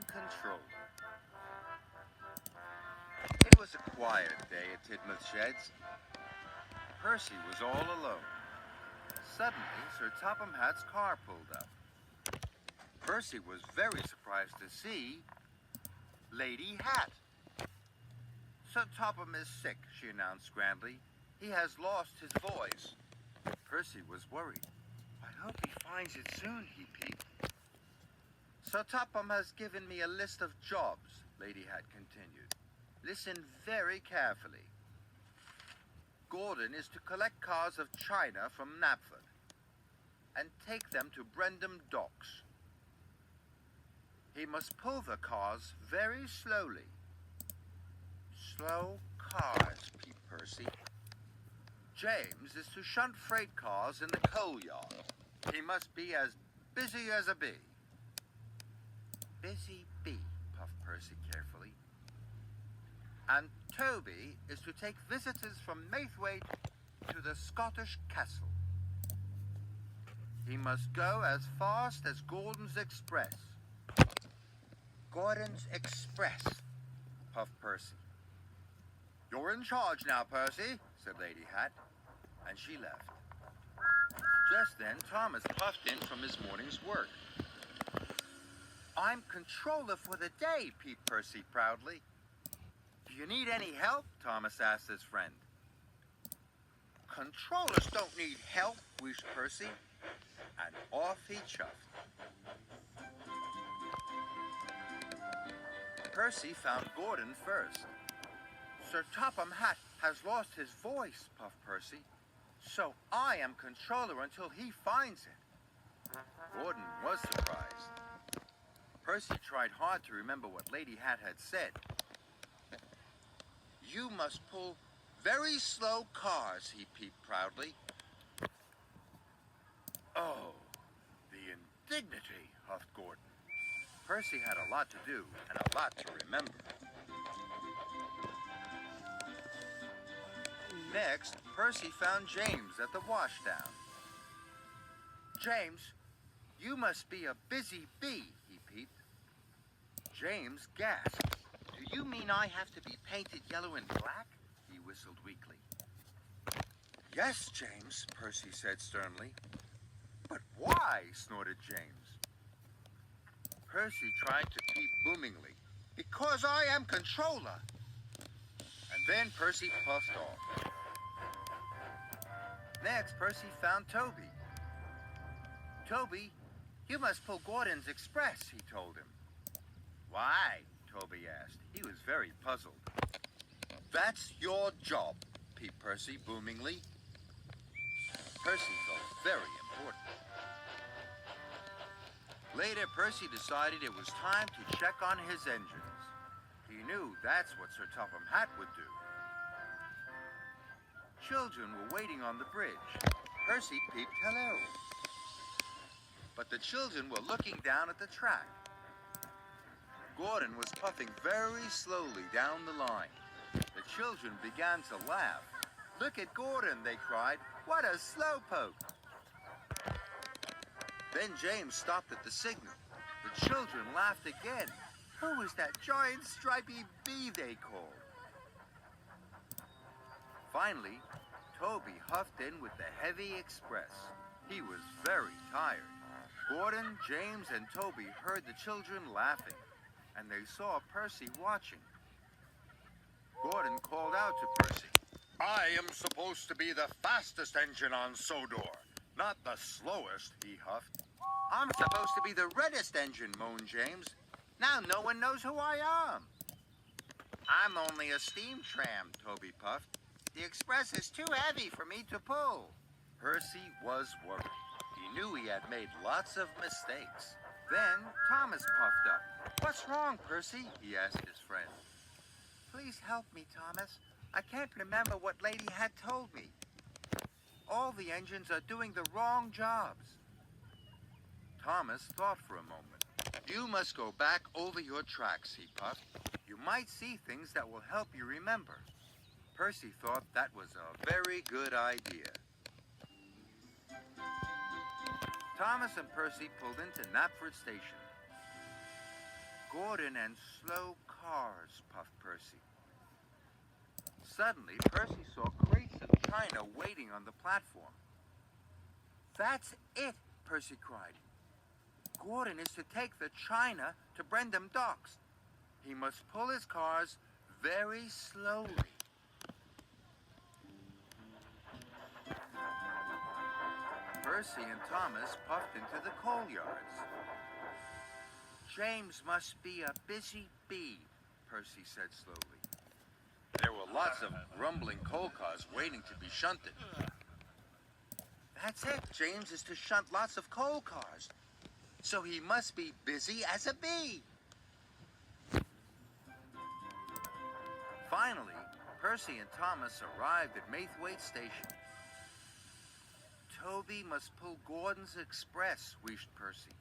controller. It was a quiet day at Tidmouth Sheds. Percy was all alone. Suddenly, Sir Topham Hatt's car pulled up. Percy was very surprised to see Lady Hatt. Sir Topham is sick, she announced grandly. He has lost his voice. Percy was worried. I hope he finds it soon, he peeped. Sir Topham has given me a list of jobs, Lady Hatt continued. Listen very carefully. Gordon is to collect cars of china from Knapford and take them to Brendam Docks. He must pull the cars very slowly. Slow cars, peeped Percy. James is to shunt freight cars in the coal yard. He must be as busy as a bee. Busy bee, puffed Percy carefully. And Toby is to take visitors from Maithwaite to the Scottish castle. He must go as fast as Gordon's Express. Gordon's Express, puffed Percy. You're in charge now, Percy, said Lady Hatt, and she left. Just then, Thomas puffed in from his morning's work. I'm controller for the day, peeped Percy proudly. Do you need any help? Thomas asked his friend. Controllers don't need help, wheezed Percy, and off he chuffed. Percy found Gordon first. Sir Topham Hatt has lost his voice, puffed Percy, so I am controller until he finds it. Gordon was surprised. Percy tried hard to remember what Lady Hatt had said. You must pull very slow cars, he peeped proudly. Oh, the indignity, huffed Gordon. Percy had a lot to do and a lot to remember. Next, Percy found James at the washdown. James, you must be a busy bee, he peeped. James gasped. Do you mean I have to be painted yellow and black? He whistled weakly. Yes, James, Percy said sternly. But why? Snorted James. Percy tried to peep boomingly. Because I am controller. And then Percy puffed off. Next, Percy found Toby. Toby, you must pull Gordon's Express, he told him. Why? Toby asked. He was very puzzled. That's your job, peeped Percy boomingly. Percy felt very important. Later, Percy decided it was time to check on his engines. He knew that's what Sir Topham Hatt would do. Children were waiting on the bridge. Percy peeped hello. But the children were looking down at the track. Gordon was puffing very slowly down the line. The children began to laugh. Look at Gordon, they cried. What a slowpoke! Then James stopped at the signal. The children laughed again. Who was that giant stripy bee they called? Finally, Toby huffed in with the heavy express. He was very tired. Gordon, James, and Toby heard the children laughing, and they saw Percy watching. Gordon called out to Percy. I am supposed to be the fastest engine on Sodor, not the slowest, he huffed. I'm supposed to be the reddest engine, moaned James. Now no one knows who I am. I'm only a steam tram, Toby puffed. The express is too heavy for me to pull. Percy was worried. He knew he had made lots of mistakes. Then Thomas puffed up. What's wrong, Percy? He asked his friend. Please help me, Thomas. I can't remember what Lady Hatt told me. All the engines are doing the wrong jobs. Thomas thought for a moment. You must go back over your tracks, he puffed. You might see things that will help you remember. Percy thought that was a very good idea. Thomas and Percy pulled into Knapford Station. Gordon and slow cars, puffed Percy. Suddenly, Percy saw crates of china waiting on the platform. That's it, Percy cried. Gordon is to take the china to Brendam Docks. He must pull his cars very slowly. Percy and Thomas puffed into the coal yards. James must be a busy bee, Percy said slowly. There were lots of rumbling coal cars waiting to be shunted. That's it. James is to shunt lots of coal cars. So he must be busy as a bee. Finally, Percy and Thomas arrived at Maithwaite Station. Toby must pull Gordon's express, wheezed Percy.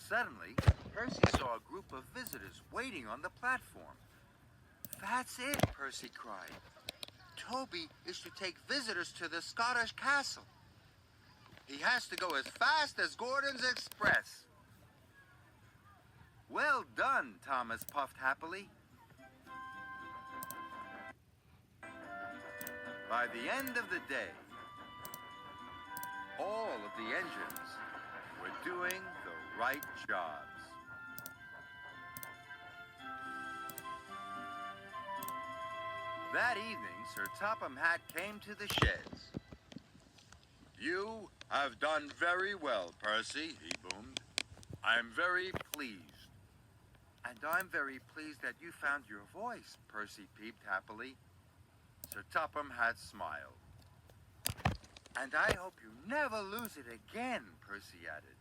Suddenly, Percy saw a group of visitors waiting on the platform. That's it, Percy cried. Toby is to take visitors to the Scottish castle. He has to go as fast as Gordon's express. Well done, Thomas puffed happily. By the end of the day, all of the engines were doing the right jobs. That evening, Sir Topham Hatt came to the sheds. You have done very well, Percy, he boomed. I'm very pleased. And I'm very pleased that you found your voice, Percy peeped happily. Sir Topham Hatt smiled. And I hope you never lose it again, Percy added.